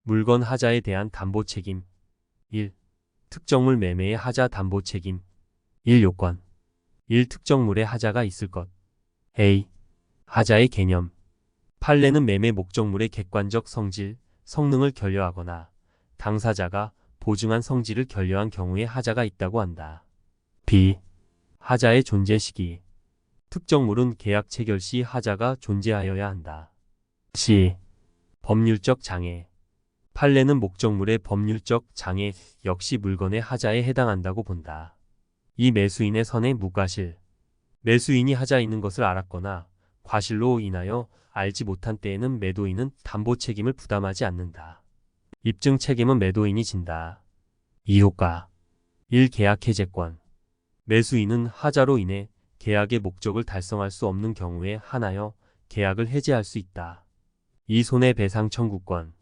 물건 하자에 대한 담보 책임. 1. 특정물 매매의 하자 담보 책임. 1. 요건. 1. 특정물의 하자가 있을 것. A. 하자의 개념. 판례는 매매 목적물의 객관적 성질, 성능을 결여하거나 당사자가 보증한 성질을 결여한 경우에 하자가 있다고 한다. B. 하자의 존재 시기. 특정물은 계약 체결 시 하자가 존재하여야 한다. C. 법률적 장애. 판례는 목적물의 법률적 장애 역시 물건의 하자에 해당한다고 본다. 이 매수인의 선의 무과실. 매수인이 하자 있는 것을 알았거나 과실로 인하여 알지 못한 때에는 매도인은 담보 책임을 부담하지 않는다. 입증 책임은 매도인이 진다. 2. 효과. 1. 계약 해제권. 매수인은 하자로 인해 계약의 목적을 달성할 수 없는 경우에 한하여 계약을 해제할 수 있다. 2. 손해배상 청구권.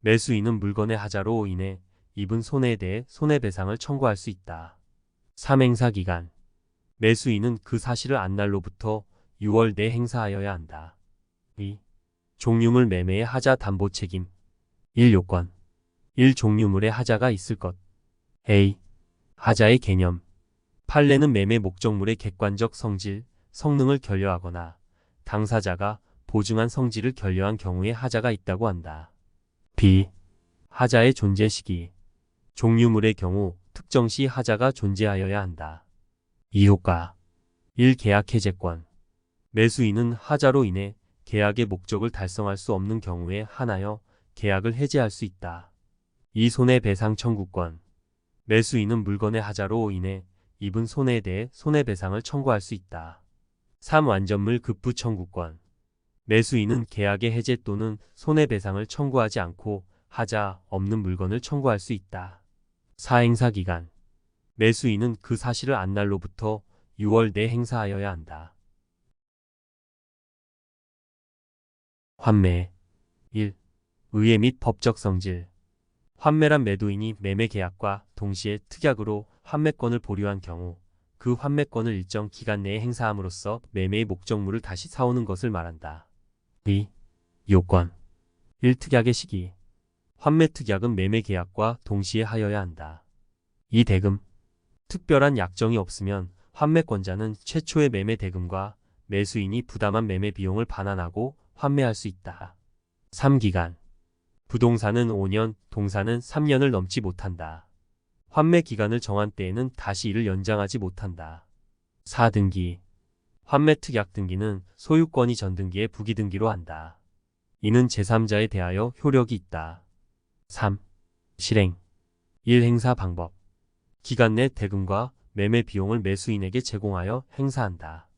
매수인은 물건의 하자로 인해 입은 손해에 대해 손해배상을 청구할 수 있다. 3. 행사기간. 매수인은 그 사실을 안 날로부터 6월 내 행사하여야 한다. 2. 종류물 매매의 하자 담보 책임. 1. 요건. 1. 종류물의 하자가 있을 것. A. 하자의 개념. 판례는 매매 목적물의 객관적 성질, 성능을 결여하거나 당사자가 보증한 성질을 결여한 경우에 하자가 있다고 한다. B. 하자의 존재 시기. 종류물의 경우 특정 시 하자가 존재하여야 한다. 2. 효과. 1. 계약 해제권. 매수인은 하자로 인해 계약의 목적을 달성할 수 없는 경우에 한하여 계약을 해제할 수 있다. 2. 손해배상 청구권. 매수인은 물건의 하자로 인해 입은 손해에 대해 손해배상을 청구할 수 있다. 3. 완전물 급부 청구권. 매수인은 계약의 해제 또는 손해배상을 청구하지 않고 하자 없는 물건을 청구할 수 있다. 4. 행사기간. 매수인은 그 사실을 안 날로부터 6월 내 행사하여야 한다. 환매. 1. 의회 및 법적 성질. 환매란 매도인이 매매 계약과 동시에 특약으로 환매권을 보류한 경우 그 환매권을 일정 기간 내에 행사함으로써 매매의 목적물을 다시 사오는 것을 말한다. 2. 요건. 1. 특약의 시기. 환매 특약은 매매 계약과 동시에 하여야 한다. 2. 대금. 특별한 약정이 없으면 환매권자는 최초의 매매 대금과 매수인이 부담한 매매 비용을 반환하고 환매할 수 있다. 3. 기간. 부동산은 5년, 동산은 3년을 넘지 못한다. 환매 기간을 정한 때에는 다시 이를 연장하지 못한다. 4. 등기. 환매 특약 등기는 소유권이 전등기에 부기등기로 한다. 이는 제3자에 대하여 효력이 있다. 3. 실행. 1. 행사 방법. 기간 내 대금과 매매 비용을 매수인에게 제공하여 행사한다.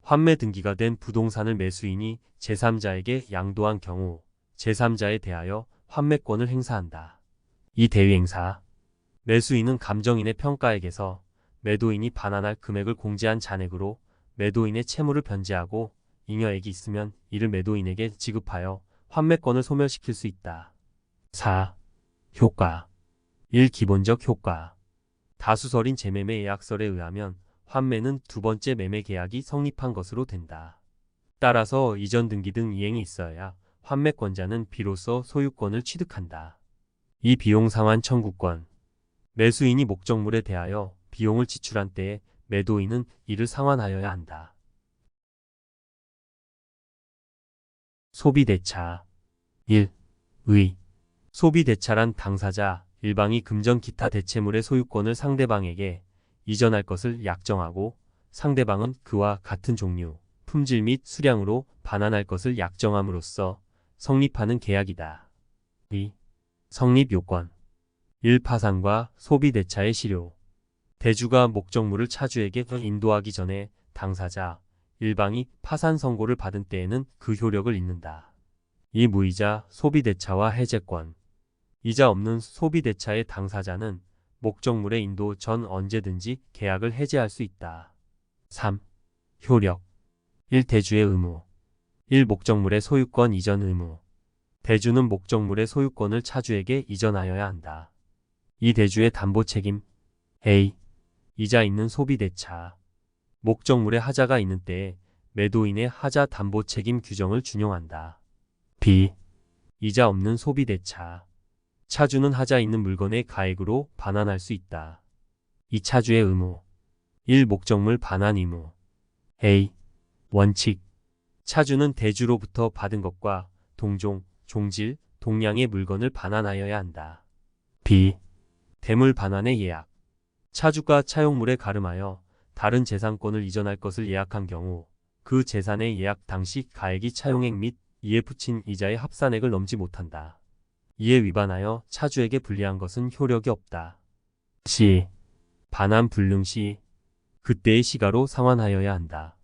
환매 등기가 된 부동산을 매수인이 제3자에게 양도한 경우 제3자에 대하여 환매권을 행사한다. 2. 대위행사. 매수인은 감정인의 평가액에서 매도인이 반환할 금액을 공제한 잔액으로 매도인의 채무를 변제하고 잉여액이 있으면 이를 매도인에게 지급하여 환매권을 소멸시킬 수 있다. 4. 효과. 1. 기본적 효과. 다수설인 재매매 예약설에 의하면 환매는 두 번째 매매 계약이 성립한 것으로 된다. 따라서 이전 등기 등 이행이 있어야 환매권자는 비로소 소유권을 취득한다. 2. 비용 상환 청구권. 매수인이 목적물에 대하여 비용을 지출한 때에 매도인은 이를 상환하여야 한다. 소비대차. 1. 의. 소비대차란 당사자, 일방이 금전 기타 대체물의 소유권을 상대방에게 이전할 것을 약정하고 상대방은 그와 같은 종류, 품질 및 수량으로 반환할 것을 약정함으로써 성립하는 계약이다. 2. 성립 요건. 1. 파산과 소비대차의 실효. 대주가 목적물을 차주에게 인도하기 전에 당사자, 일방이 파산 선고를 받은 때에는 그 효력을 잃는다. 2. 무이자, 소비대차와 해제권. 이자 없는 소비대차의 당사자는 목적물의 인도 전 언제든지 계약을 해제할 수 있다. 3. 효력. 1. 대주의 의무. 1. 목적물의 소유권 이전 의무. 대주는 목적물의 소유권을 차주에게 이전하여야 한다. 2. 대주의 담보 책임. A. 이자 있는 소비대차. 목적물의 하자가 있는 때에 매도인의 하자 담보 책임 규정을 준용한다. B. 이자 없는 소비대차. 차주는 하자 있는 물건의 가액으로 반환할 수 있다. 이 차주의 의무. 1. 목적물 반환 의무. A. 원칙. 차주는 대주로부터 받은 것과 동종, 종질, 동량의 물건을 반환하여야 한다. B. 대물 반환의 예약. 차주가 차용물에 가름하여 다른 재산권을 이전할 것을 예약한 경우 그 재산의 예약 당시 가액이 차용액 및 이에 붙인 이자의 합산액을 넘지 못한다. 이에 위반하여 차주에게 불리한 것은 효력이 없다. C. 반환 불능 시 그때의 시가로 상환하여야 한다.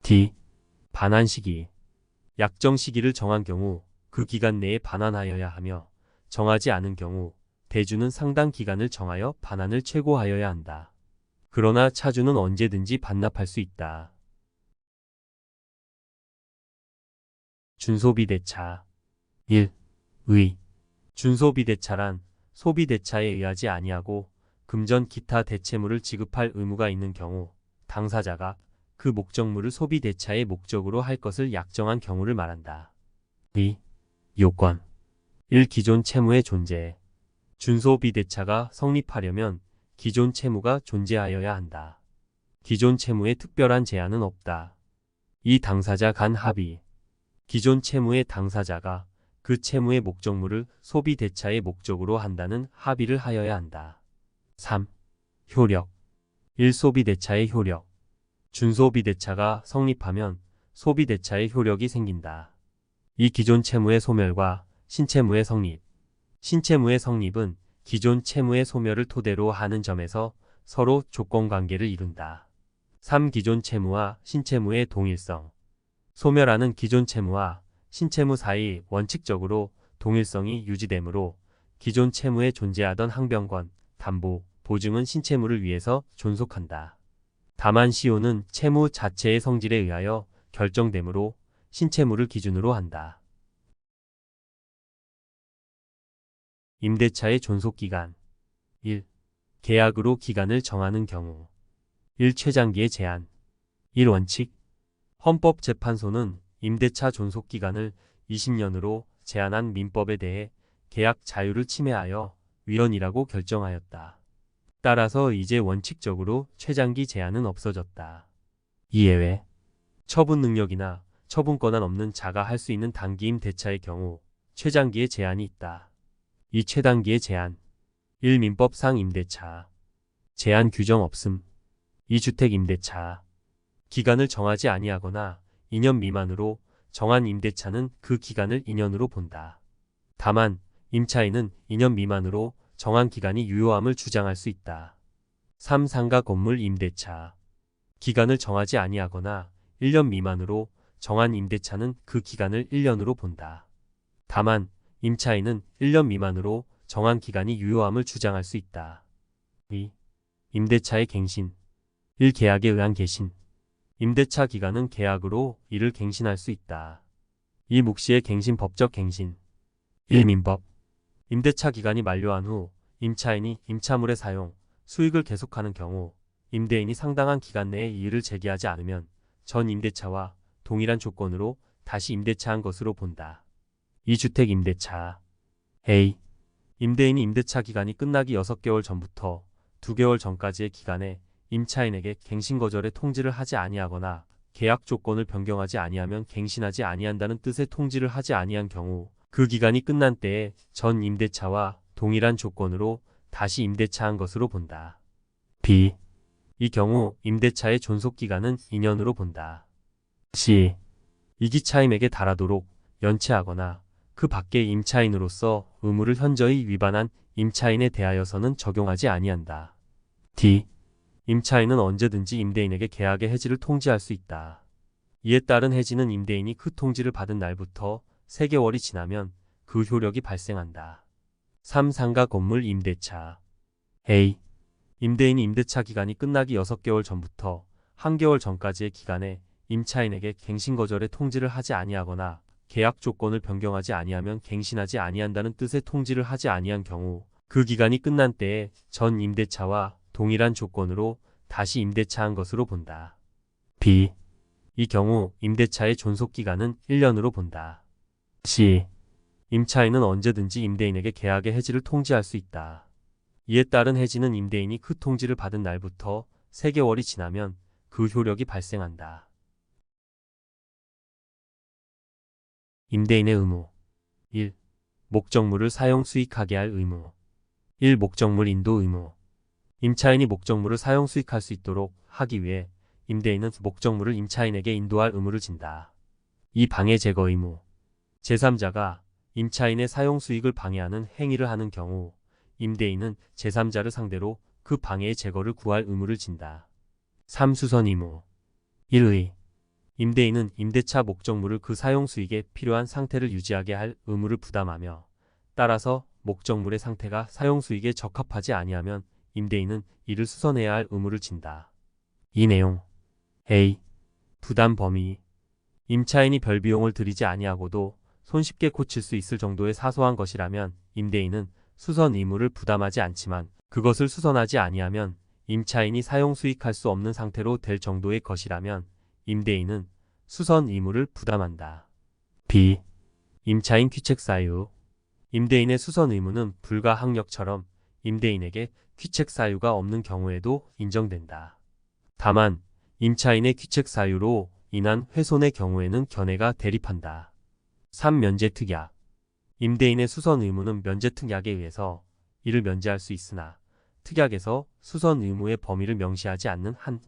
D. 반환 시기. 약정 시기를 정한 경우 그 기간 내에 반환하여야 하며 정하지 않은 경우 대주는 상당 기간을 정하여 반환을 최고하여야 한다. 그러나 차주는 언제든지 반납할 수 있다. 준소비대차. 1. 의. 준소비대차란 소비대차에 의하지 아니하고 금전 기타 대체물을 지급할 의무가 있는 경우 당사자가 그 목적물을 소비대차의 목적으로 할 것을 약정한 경우를 말한다. 2. 요건. 1. 기존 채무의 존재. 준소비대차가 성립하려면 기존 채무가 존재하여야 한다. 기존 채무에 특별한 제한은 없다. 2. 당사자 간 합의. 기존 채무의 당사자가 그 채무의 목적물을 소비대차의 목적으로 한다는 합의를 하여야 한다. 3. 효력. 1. 소비대차의 효력. 준소비대차가 성립하면 소비대차의 효력이 생긴다. 이 기존 채무의 소멸과 신채무의 성립. 신채무의 성립은 기존 채무의 소멸을 토대로 하는 점에서 서로 조건관계를 이룬다. 3. 기존 채무와 신채무의 동일성. 소멸하는 기존 채무와 신채무 사이 원칙적으로 동일성이 유지되므로 기존 채무에 존재하던 항변권, 담보, 보증은 신채무를 위해서 존속한다. 다만 시효는 채무 자체의 성질에 의하여 결정되므로 신채무를 기준으로 한다. 임대차의 존속기간. 1. 계약으로 기간을 정하는 경우. 1. 최장기의 제한. 1. 원칙. 헌법재판소는 임대차 존속기간을 20년으로 제한한 민법에 대해 계약 자유를 침해하여 위헌이라고 결정하였다. 따라서 이제 원칙적으로 최장기 제한은 없어졌다. 이예외. 처분 능력이나 처분 권한 없는 자가 할 수 있는 단기 임대차의 경우 최장기의 제한이 있다. 이 최단기의 제한. 1. 민법상 임대차. 제한 규정 없음. 2. 주택 임대차. 기간을 정하지 아니하거나 2년 미만으로 정한 임대차는 그 기간을 2년으로 본다. 다만 임차인은 2년 미만으로 정한 기간이 유효함을 주장할 수 있다. 3. 상가 건물 임대차. 기간을 정하지 아니하거나 1년 미만으로 정한 임대차는 그 기간을 1년으로 본다. 다만 임차인은 1년 미만으로 정한 기간이 유효함을 주장할 수 있다. 2. 임대차의 갱신. 1. 계약에 의한 갱신. 임대차 기간은 계약으로 이를 갱신할 수 있다. 2. 묵시의 갱신 법적 갱신. 1. 민법. 임대차 기간이 만료한 후 임차인이 임차물의 사용, 수익을 계속하는 경우 임대인이 상당한 기간 내에 이의를 제기하지 않으면 전 임대차와 동일한 조건으로 다시 임대차한 것으로 본다. 2. 주택 임대차. A. 임대인이 임대차 기간이 끝나기 6개월 전부터 2개월 전까지의 기간에 임차인에게 갱신 거절의 통지를 하지 아니하거나 계약 조건을 변경하지 아니하면 갱신하지 아니한다는 뜻의 통지를 하지 아니한 경우 그 기간이 끝난 때에 전 임대차와 동일한 조건으로 다시 임대차한 것으로 본다. B. 이 경우 임대차의 존속기간은 2년으로 본다. C. 이기 차임에게 달하도록 연체하거나 그 밖의 임차인으로서 의무를 현저히 위반한 임차인에 대하여서는 적용하지 아니한다. D. 임차인은 언제든지 임대인에게 계약의 해지를 통지할 수 있다. 이에 따른 해지는 임대인이 그 통지를 받은 날부터 3개월이 지나면 그 효력이 발생한다. 3. 상가 건물 임대차. A. 임대인이 임대차 기간이 끝나기 6개월 전부터 1개월 전까지의 기간에 임차인에게 갱신 거절의 통지를 하지 아니하거나 계약 조건을 변경하지 아니하면 갱신하지 아니한다는 뜻의 통지를 하지 아니한 경우 그 기간이 끝난 때에 전 임대차와 동일한 조건으로 다시 임대차한 것으로 본다. B. 이 경우 임대차의 존속기간은 1년으로 본다. C. 임차인은 언제든지 임대인에게 계약의 해지를 통지할 수 있다. 이에 따른 해지는 임대인이 그 통지를 받은 날부터 3개월이 지나면 그 효력이 발생한다. 임대인의 의무 1. 목적물을 사용 수익하게 할 의무 1. 목적물 인도 의무 임차인이 목적물을 사용 수익할 수 있도록 하기 위해 임대인은 목적물을 임차인에게 인도할 의무를 진다. 2. 방해 제거 의무 제3자가 임차인의 사용 수익을 방해하는 행위를 하는 경우 임대인은 제3자를 상대로 그 방해의 제거를 구할 의무를 진다. 3. 수선 의무 1의 임대인은 임대차 목적물을 그 사용 수익에 필요한 상태를 유지하게 할 의무를 부담하며 따라서 목적물의 상태가 사용 수익에 적합하지 아니하면 임대인은 이를 수선해야 할 의무를 진다. 이 내용 A. 부담 범위 임차인이 별 비용을 들이지 아니하고도 손쉽게 고칠 수 있을 정도의 사소한 것이라면 임대인은 수선 의무를 부담하지 않지만 그것을 수선하지 아니하면 임차인이 사용 수익할 수 없는 상태로 될 정도의 것이라면 임대인은 수선 의무를 부담한다. B. 임차인 귀책 사유 임대인의 수선 의무는 불가항력처럼 임대인에게 귀책 사유가 없는 경우에도 인정된다. 다만 임차인의 귀책 사유로 인한 훼손의 경우에는 견해가 대립한다. 3. 면제 특약 임대인의 수선 의무는 면제 특약에 의해서 이를 면제할 수 있으나 특약에서 수선 의무의 범위를 명시하지 않는 한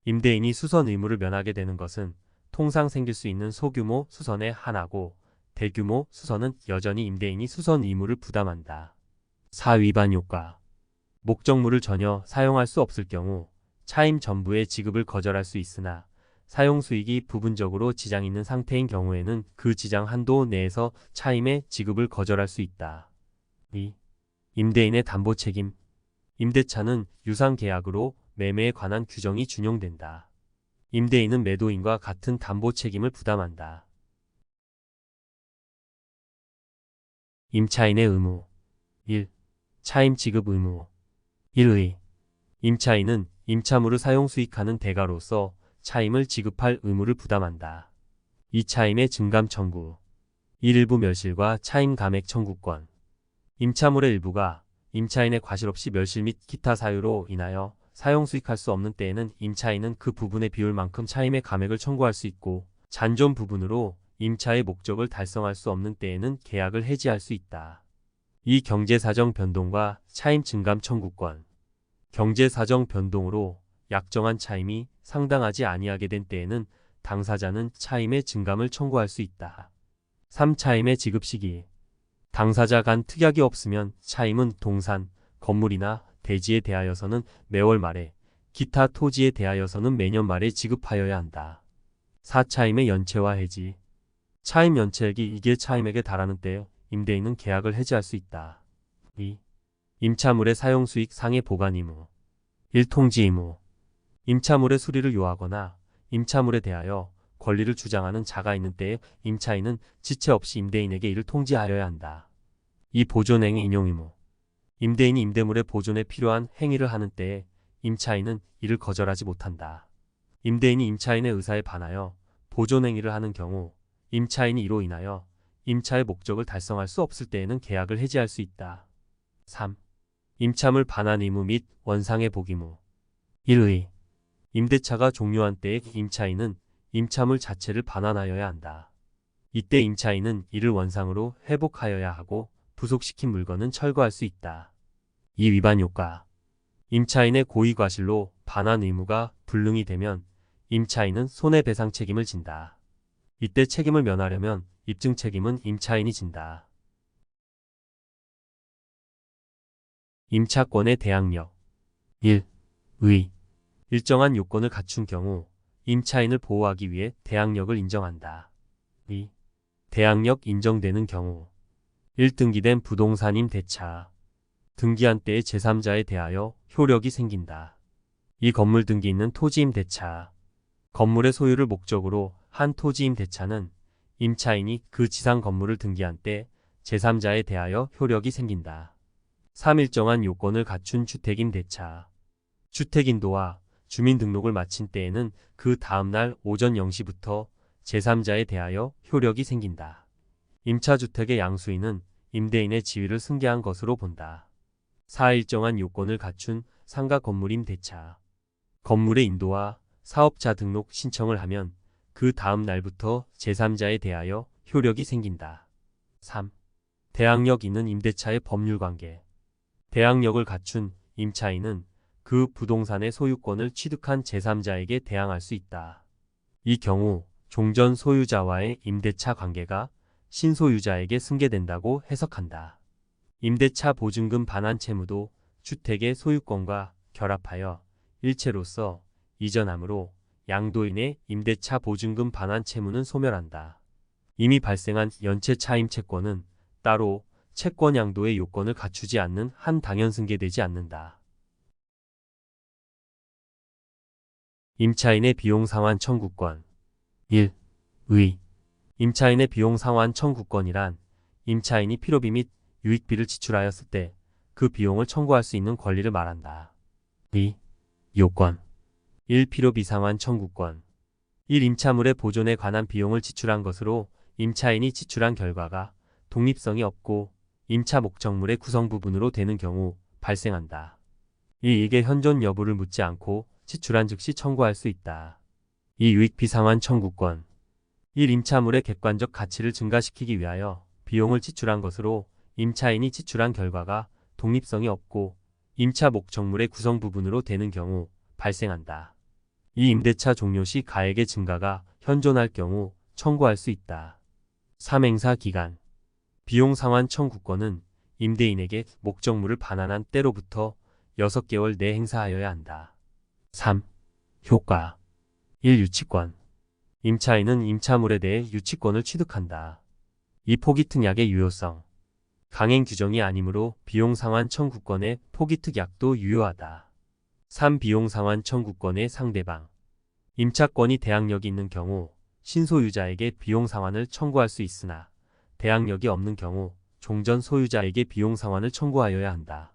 임대인이 수선 의무를 면하게 되는 것은 통상 생길 수 있는 소규모 수선에 한하고 대규모 수선은 여전히 임대인이 수선 의무를 부담한다. 4. 위반 효과 목적물을 전혀 사용할 수 없을 경우 차임 전부의 지급을 거절할 수 있으나 사용 수익이 부분적으로 지장 있는 상태인 경우에는 그 지장 한도 내에서 차임의 지급을 거절할 수 있다. 2. 임대인의 담보 책임 임대차는 유상 계약으로 매매에 관한 규정이 준용된다. 임대인은 매도인과 같은 담보 책임을 부담한다. 임차인의 의무 1. 차임 지급 의무 1의 임차인은 임차물을 사용 수익하는 대가로서 차임을 지급할 의무를 부담한다. 2. 차임의 증감 청구 1. 일부 멸실과 차임 감액 청구권 임차물의 일부가 임차인의 과실 없이 멸실 및 기타 사유로 인하여 사용 수익할 수 없는 때에는 임차인은 그 부분의 비율만큼 차임의 감액을 청구할 수 있고 잔존 부분으로 임차의 목적을 달성할 수 없는 때에는 계약을 해지할 수 있다. 이 경제사정 변동과 차임 증감 청구권 경제사정 변동으로 약정한 차임이 상당하지 아니하게 된 때에는 당사자는 차임의 증감을 청구할 수 있다. 3. 차임의 지급 시기 당사자 간 특약이 없으면 차임은 동산, 건물이나 대지에 대하여서는 매월 말에, 기타 토지에 대하여서는 매년 말에 지급하여야 한다. 4. 차임의 연체와 해지 차임 연체액이 이게 차임액에 달하는 때 임대인은 계약을 해지할 수 있다. 2. 임차물의 사용 수익 상해 보관 의무 1. 통지 의무 임차물의 수리를 요하거나 임차물에 대하여 권리를 주장하는 자가 있는 때에 임차인은 지체 없이 임대인에게 이를 통지하여야 한다. 2. 보존행위 인용 의무 임대인이 임대물의 보존에 필요한 행위를 하는 때에 임차인은 이를 거절하지 못한다. 임대인이 임차인의 의사에 반하여 보존행위를 하는 경우 임차인이 이로 인하여 임차의 목적을 달성할 수 없을 때에는 계약을 해지할 수 있다. 3. 임차물 반환 의무 및 원상의 복의무 1의 임대차가 종료한 때에 임차인은 임차물 자체를 반환하여야 한다. 이때 임차인은 이를 원상으로 회복하여야 하고 부속시킨 물건은 철거할 수 있다. 2. 위반 효과 임차인의 고의과실로 반환 의무가 불능이 되면 임차인은 손해배상 책임을 진다. 이때 책임을 면하려면 입증 책임은 임차인이 진다. 임차권의 대항력 1. 의 일정한 요건을 갖춘 경우 임차인을 보호하기 위해 대항력을 인정한다. 2. 대항력 인정되는 경우 1. 등기된 부동산 임대차 등기한 때의 제3자에 대하여 효력이 생긴다. 이 건물 등기 있는 토지 임대차 건물의 소유를 목적으로 한 토지 임대차는 임차인이 그 지상 건물을 등기한 때 제3자에 대하여 효력이 생긴다. 3. 일정한 요건을 갖춘 주택임대차 주택인도와 주민등록을 마친 때에는 그 다음날 오전 0시부터 제3자에 대하여 효력이 생긴다. 임차주택의 양수인은 임대인의 지위를 승계한 것으로 본다. 4. 일정한 요건을 갖춘 상가 건물 임대차. 건물의 인도와 사업자 등록 신청을 하면 그 다음 날부터 제3자에 대하여 효력이 생긴다. 3. 대항력 있는 임대차의 법률관계. 대항력을 갖춘 임차인은 그 부동산의 소유권을 취득한 제3자에게 대항할 수 있다. 이 경우 종전 소유자와의 임대차 관계가 신소유자에게 승계된다고 해석한다. 임대차 보증금 반환 채무도 주택의 소유권과 결합하여 일체로서 이전하므로 양도인의 임대차 보증금 반환 채무는 소멸한다. 이미 발생한 연체 차임 채권은 따로 채권 양도의 요건을 갖추지 않는 한 당연 승계되지 않는다. 임차인의 비용 상환 청구권. 1. 의. 임차인의 비용 상환 청구권이란 임차인이 필요비 및 유익비를 지출하였을 때 그 비용을 청구할 수 있는 권리를 말한다. 2. 요건. 1. 필요비 상환 청구권. 1. 임차물의 보존에 관한 비용을 지출한 것으로 임차인이 지출한 결과가 독립성이 없고 임차 목적물의 구성 부분으로 되는 경우 발생한다. 이익의 현존 여부를 묻지 않고 지출한 즉시 청구할 수 있다. 2. 유익비 상환 청구권. 1. 임차물의 객관적 가치를 증가시키기 위하여 비용을 지출한 것으로 임차인이 지출한 결과가 독립성이 없고 임차 목적물의 구성 부분으로 되는 경우 발생한다. 이 임대차 종료 시 가액의 증가가 현존할 경우 청구할 수 있다. 3. 행사 기간. 비용 상환 청구권은 임대인에게 목적물을 반환한 때로부터 6개월 내 행사하여야 한다. 3. 효과. 1. 유치권. 임차인은 임차물에 대해 유치권을 취득한다. 2. 포기특약의 유효성. 강행 규정이 아니므로 비용 상환 청구권의 포기특약도 유효하다. 3. 비용 상환 청구권의 상대방. 임차권이 대항력이 있는 경우 신소유자에게 비용 상환을 청구할 수 있으나 대항력이 없는 경우 종전 소유자에게 비용 상환을 청구하여야 한다.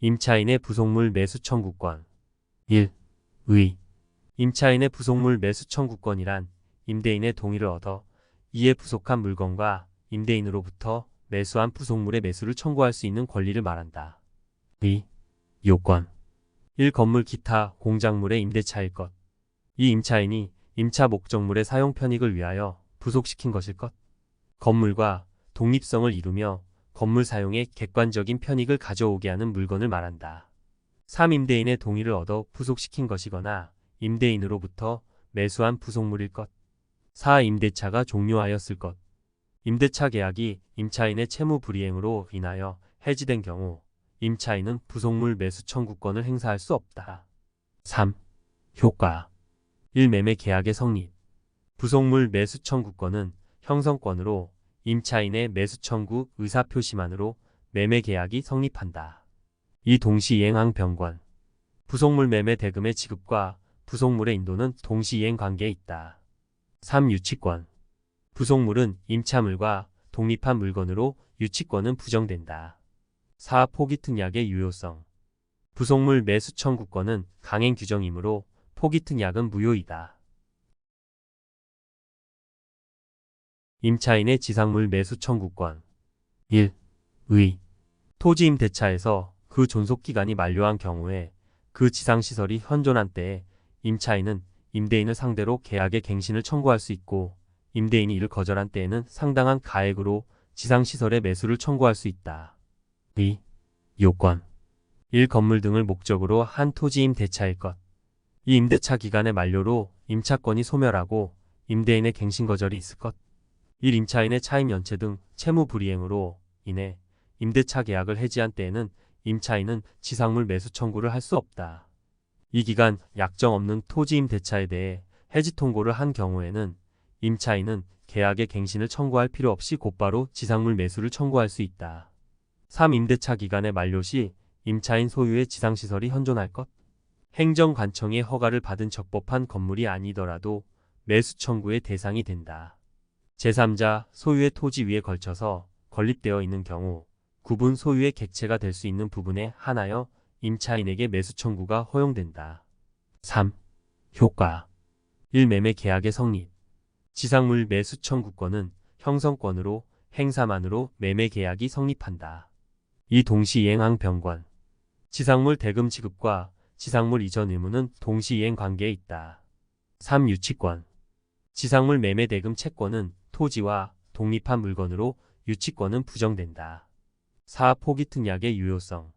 임차인의 부속물 매수 청구권. 1. 의. 임차인의 부속물 매수 청구권이란 임대인의 동의를 얻어 이에 부속한 물건과 임대인으로부터 매수한 부속물의 매수를 청구할 수 있는 권리를 말한다. 2. 요건. 1. 건물 기타 공작물의 임대차일 것. 이 임차인이 임차 목적물의 사용 편익을 위하여 부속시킨 것일 것. 건물과 독립성을 이루며 건물 사용에 객관적인 편익을 가져오게 하는 물건을 말한다. 3. 임대인의 동의를 얻어 부속시킨 것이거나 임대인으로부터 매수한 부속물일 것. 4. 임대차가 종료하였을 것. 임대차 계약이 임차인의 채무 불이행으로 인하여 해지된 경우 임차인은 부속물 매수 청구권을 행사할 수 없다. 3. 효과. 1. 매매 계약의 성립. 부속물 매수 청구권은 형성권으로 임차인의 매수 청구 의사표시만으로 매매 계약이 성립한다. 2. 동시이행항 병권. 부속물 매매 대금의 지급과 부속물의 인도는 동시이행 관계에 있다. 3. 유치권. 부속물은 임차물과 독립한 물건으로 유치권은 부정된다. 4. 포기특약의 유효성. 부속물 매수 청구권은 강행 규정이므로 포기특약은 무효이다. 임차인의 지상물 매수 청구권. 1. 의. 토지임대차에서 그 존속기간이 만료한 경우에 그 지상시설이 현존한 때에 임차인은 임대인을 상대로 계약의 갱신을 청구할 수 있고 임대인이 이를 거절한 때에는 상당한 가액으로 지상시설의 매수를 청구할 수 있다. 2. 요건. 1. 건물 등을 목적으로 한 토지임대차일 것. 이 임대차 기간의 만료로 임차권이 소멸하고 임대인의 갱신 거절이 있을 것. 1. 임차인의 차임 연체 등 채무 불이행으로 인해 임대차 계약을 해지한 때에는 임차인은 지상물 매수 청구를 할 수 없다. 이 기간 약정 없는 토지임대차에 대해 해지 통고를 한 경우에는 임차인은 계약의 갱신을 청구할 필요 없이 곧바로 지상물 매수를 청구할 수 있다. 3. 임대차 기간의 만료 시 임차인 소유의 지상시설이 현존할 것. 행정관청의 허가를 받은 적법한 건물이 아니더라도 매수 청구의 대상이 된다. 제3자 소유의 토지 위에 걸쳐서 건립되어 있는 경우 구분 소유의 객체가 될 수 있는 부분에 한하여 임차인에게 매수 청구가 허용된다. 3. 효과. 1. 매매 계약의 성립. 지상물 매수 청구권은 형성권으로 행사만으로 매매 계약이 성립한다. 이 동시이행항 병권. 지상물 대금 지급과 지상물 이전 의무는 동시이행 관계에 있다. 3. 유치권. 지상물 매매 대금 채권은 토지와 독립한 물건으로 유치권은 부정된다. 4. 포기 특약의 유효성.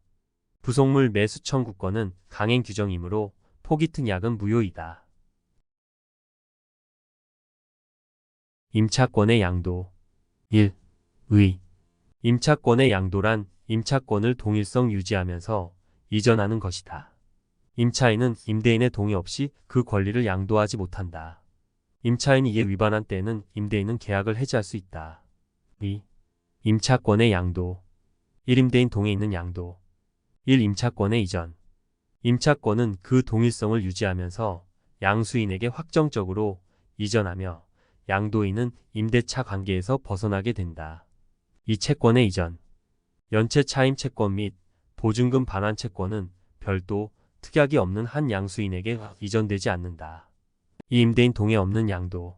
부속물 매수 청구권은 강행 규정이므로 포기 특약은 무효이다. 임차권의 양도. 1. 의. 임차권의 양도란 임차권을 동일성 유지하면서 이전하는 것이다. 임차인은 임대인의 동의 없이 그 권리를 양도하지 못한다. 임차인이 이에 위반한 때에는 임대인은 계약을 해지할 수 있다. 2. 임차권의 양도. 1. 임대인 동에 있는 양도. 1. 임차권의 이전. 임차권은 그 동일성을 유지하면서 양수인에게 확정적으로 이전하며 양도인은 임대차 관계에서 벗어나게 된다. 이 채권의 이전. 연체 차임 채권 및 보증금 반환 채권은 별도 특약이 없는 한 양수인에게 이전되지 않는다. 이 임대인 동에 없는 양도.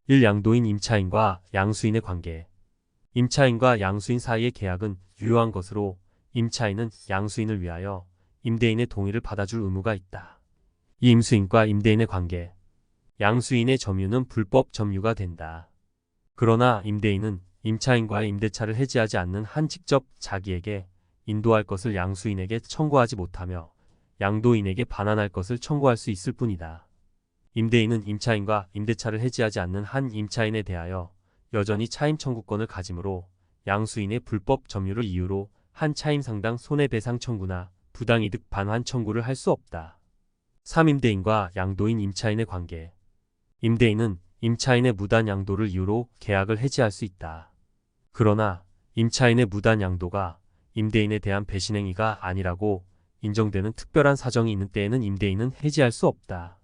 1. 양도인 임차인과 양수인의 관계. 임차인과 양수인 사이의 계약은 유효한 것으로 임차인은 양수인을 위하여 임대인의 동의를 받아줄 의무가 있다. 이 임수인과 임대인의 관계. 양수인의 점유는 불법 점유가 된다. 그러나 임대인은 임차인과의 임대차를 해지하지 않는 한 직접 자기에게 인도할 것을 양수인에게 청구하지 못하며 양도인에게 반환할 것을 청구할 수 있을 뿐이다. 임대인은 임차인과 임대차를 해지하지 않는 한 임차인에 대하여 여전히 차임 청구권을 가지므로 양수인의 불법 점유를 이유로 한 차임 상당 손해배상 청구나 부당이득 반환 청구를 할 수 없다. 3. 임대인과 양도인 임차인의 관계. 임대인은 임차인의 무단 양도를 이유로 계약을 해지할 수 있다. 그러나 임차인의 무단 양도가 임대인에 대한 배신행위가 아니라고 인정되는 특별한 사정이 있는 때에는 임대인은 해지할 수 없다.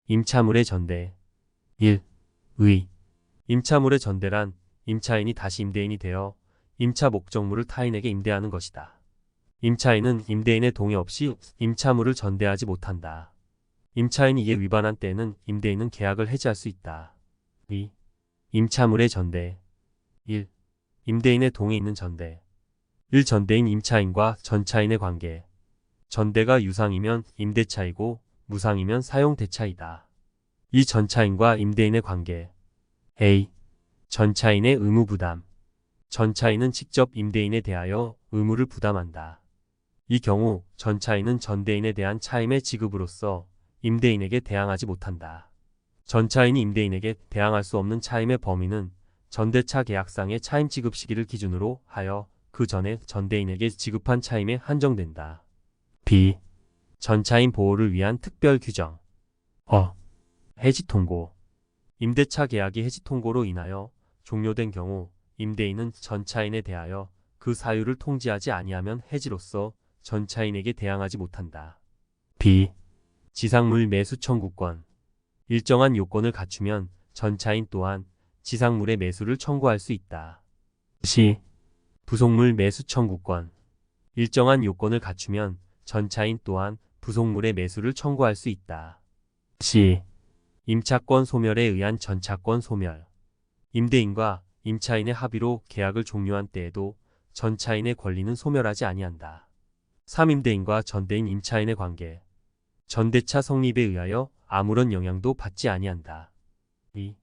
임차물의 전대. 1. 의. 임차물의 전대란 임차인이 다시 임대인이 되어 임차 목적물을 타인에게 임대하는 것이다. 임차인은 임대인의 동의 없이 임차물을 전대하지 못한다. 임차인이 이에 위반한 때에는 임대인은 계약을 해지할 수 있다. 2. 임차물의 전대. 1. 임대인의 동의 있는 전대. 1. 전대인 임차인과 전차인의 관계. 전대가 유상이면 임대차이고 무상이면 사용대차이다. 이 전차인과 임대인의 관계. A. 전차인의 의무 부담. 전차인은 직접 임대인에 대하여 의무를 부담한다. 이 경우 전차인은 전대인에 대한 차임의 지급으로서 임대인에게 대항하지 못한다. 전차인이 임대인에게 대항할 수 없는 차임의 범위는 전대차 계약상의 차임 지급 시기를 기준으로 하여 그 전에 전대인에게 지급한 차임에 한정된다. B. 전차인 보호를 위한 특별 규정. 해지 통고. 임대차 계약이 해지 통고로 인하여 종료된 경우 임대인은 전차인에 대하여 그 사유를 통지하지 아니하면 해지로서 전차인에게 대항하지 못한다. B. 지상물 매수 청구권. 일정한 요건을 갖추면 전차인 또한 지상물의 매수를 청구할 수 있다. C. 부속물 매수 청구권. 일정한 요건을 갖추면 전차인 또한 부속물의 매수를 청구할 수 있다. C. 임차권 소멸에 의한 전차권 소멸. 임대인과 임차인의 합의로 계약을 종료한 때에도 전차인의 권리는 소멸하지 아니한다. 3. 임대인과 전대인 임차인의 관계. 전대차 성립에 의하여 아무런 영향도 받지 아니한다. 2.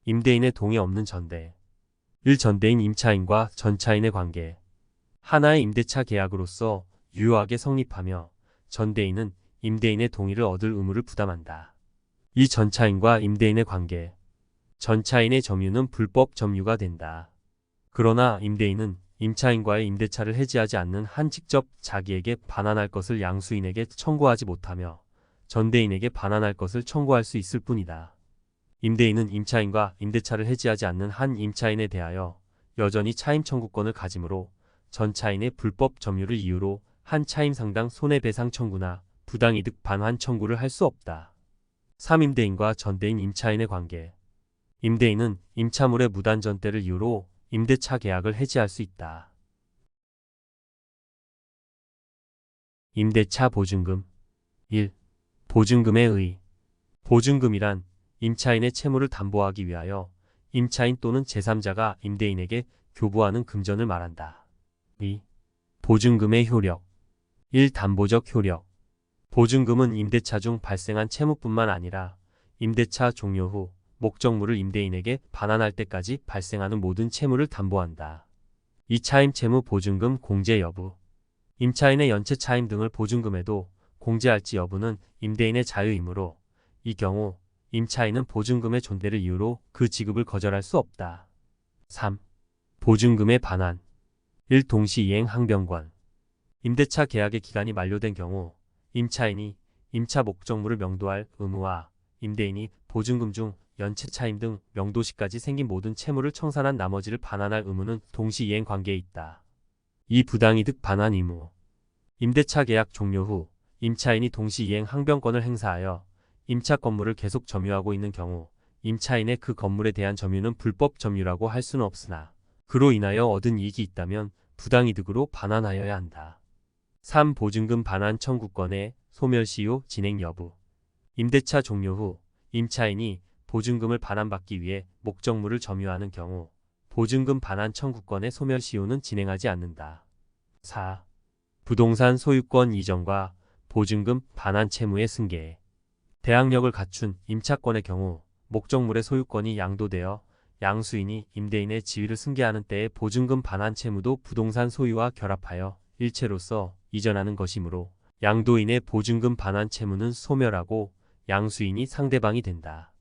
임대인의 동의 없는 전대. 1. 전대인 임차인과 전차인의 관계. 하나의 임대차 계약으로서 유효하게 성립하며 전대인은 임대인의 동의를 얻을 의무를 부담한다. 이 전차인과 임대인의 관계. 전차인의 점유는 불법 점유가 된다. 그러나 임대인은 임차인과의 임대차를 해지하지 않는 한 직접 자기에게 반환할 것을 양수인에게 청구하지 못하며 전대인에게 반환할 것을 청구할 수 있을 뿐이다. 임대인은 임차인과 임대차를 해지하지 않는 한 임차인에 대하여 여전히 차임 청구권을 가지므로 전차인의 불법 점유를 이유로 한 차임 상당 손해배상 청구나 부당이득 반환 청구를 할 수 없다. 3. 임대인과 전대인 임차인의 관계. 임대인은 임차물의 무단 전대를 이유로 임대차 계약을 해지할 수 있다. 임대차 보증금. 1. 보증금의 의. 보증금이란 임차인의 채무를 담보하기 위하여 임차인 또는 제3자가 임대인에게 교부하는 금전을 말한다. 2. 보증금의 효력. 1. 담보적 효력. 보증금은 임대차 중 발생한 채무뿐만 아니라 임대차 종료 후 목적물을 임대인에게 반환할 때까지 발생하는 모든 채무를 담보한다. 2. 차임 채무 보증금 공제 여부. 임차인의 연체 차임 등을 보증금에도 공제할지 여부는 임대인의 자유이므로 이 경우 임차인은 보증금의 존재를 이유로 그 지급을 거절할 수 없다. 3. 보증금의 반환. 1. 동시이행 항변권. 임대차 계약의 기간이 만료된 경우 임차인이 임차 목적물을 명도할 의무와 임대인이 보증금 중 연체 차임 등 명도 시까지 생긴 모든 채무를 청산한 나머지를 반환할 의무는 동시이행 관계에 있다. 2. 부당이득 반환 의무. 임대차 계약 종료 후 임차인이 동시이행 항변권을 행사하여 임차 건물을 계속 점유하고 있는 경우 임차인의 그 건물에 대한 점유는 불법 점유라고 할 수는 없으나 그로 인하여 얻은 이익이 있다면 부당이득으로 반환하여야 한다. 3. 보증금 반환 청구권의 소멸시효 진행 여부. 임대차 종료 후 임차인이 보증금을 반환받기 위해 목적물을 점유하는 경우 보증금 반환 청구권의 소멸시효는 진행하지 않는다. 4. 부동산 소유권 이전과 보증금 반환 채무의 승계. 대항력을 갖춘 임차권의 경우 목적물의 소유권이 양도되어 양수인이 임대인의 지위를 승계하는 때에 보증금 반환 채무도 부동산 소유와 결합하여 일체로서 이전하는 것이므로 양도인의 보증금 반환 채무는 소멸하고 양수인이 상대방이 된다.